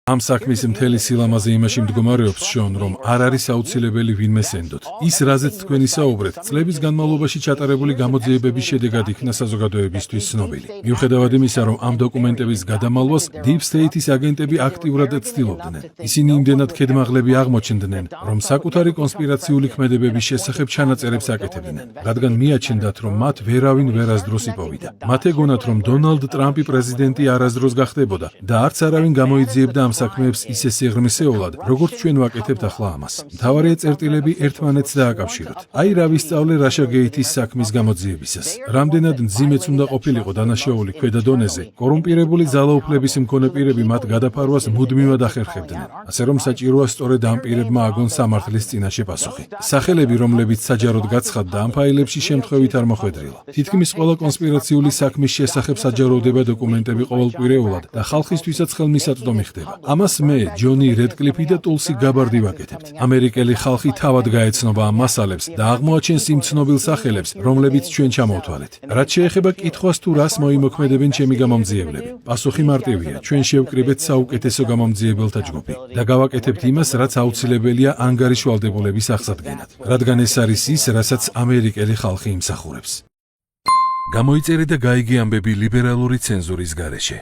Ამ საქმის მთელი სილამაზე იმაში მდგომარეობს შონ, რომ არ არის აუცილებელი ვინმე სენდოთ. ის რაზეც თქვენ ისაუბრეთ, წლების განმავლობაში ჩატარებული გამოძიებების შედეგად იქნა საზოგადოებისთვის ცნობილი. მიუხედავად იმისა, რომ ამ დოკუმენტების გადამალვას Deep State-ის აგენტები აქტიურად ცდილობდნენ. ისინი იმდენად ქედმაღლები აღმოჩნდნენ, რომ საკუთარი კონსპირაციული ქმედებების შესახებ ჩანაწერებს აკეთებდნენ, რადგან მიაჩნდათ, რომ მათ ვერავინ ვერასდროს იპოვიდა. მათ ეგონათ, რომ დონალდ ტრამპი პრეზიდენტი არასდროს გახდებოდა და არც არავინ გამოიძიებდა ამ საქმეებს ისე სიღრმისეულად, როგორც ჩვენ ვაკეთებთ ახლა ამას. მთავარია წერტილები ერთმანეთს დააკავშიროთ. აი რა ვისწავლე Russiagate-ის საქმის გამოძიებისას. რამდენად მძიმეც უნდა ყოფილიყო დანაშაული ქვედა დონეზე, კორუმპირებული ძალაუფლების მქონე პირები მათ გადაფარვას მუდმივად ახერხებდნენ. ასე რომ საჭიროა სწორედ ამ პირებმა აგონ სამართლის წინაშე პასუხი. სახელები, რომლებიც საჯაროდ გაცხადდა, ამ ფაილებში შემთხვევით არ მოხვედრილა. თითქმის ყველა კონსპირაციული საქმის შესახებ საჯაროდება დოკუმენტები ყოველკვირეულად და ხალხისთვისაც ხელმისაწვდომი ხდება. ამას მე, ჯონი რედკლიფი და ტულსი გაბარდი ვაკეთებთ. ამერიკელი ხალხი თავად გაეცნობა ამ მასალებს და აღმოაჩენს იმ ცნობილ სახელებს, რომლებიც ჩვენ ჩამოვთვალეთ. რაც შეეხება კითხვას თუ რას მოიმოქმედებენ ჩემი გამომძიებლები, პასუხი მარტივია: ჩვენ შევკრიბეთ საუკეთესო გამომძიებელთა ჯგუფი და გავაკეთებთ იმას, რაც აუცილებელია ანგარიშვალდებულების აღსადგენად, რადგან ეს არის ის, რასაც ამერიკელი ხალხი იმსახურებს. გამოიწერე და გაიგე ამბები ლიბერალური ცენზურის გარეშე.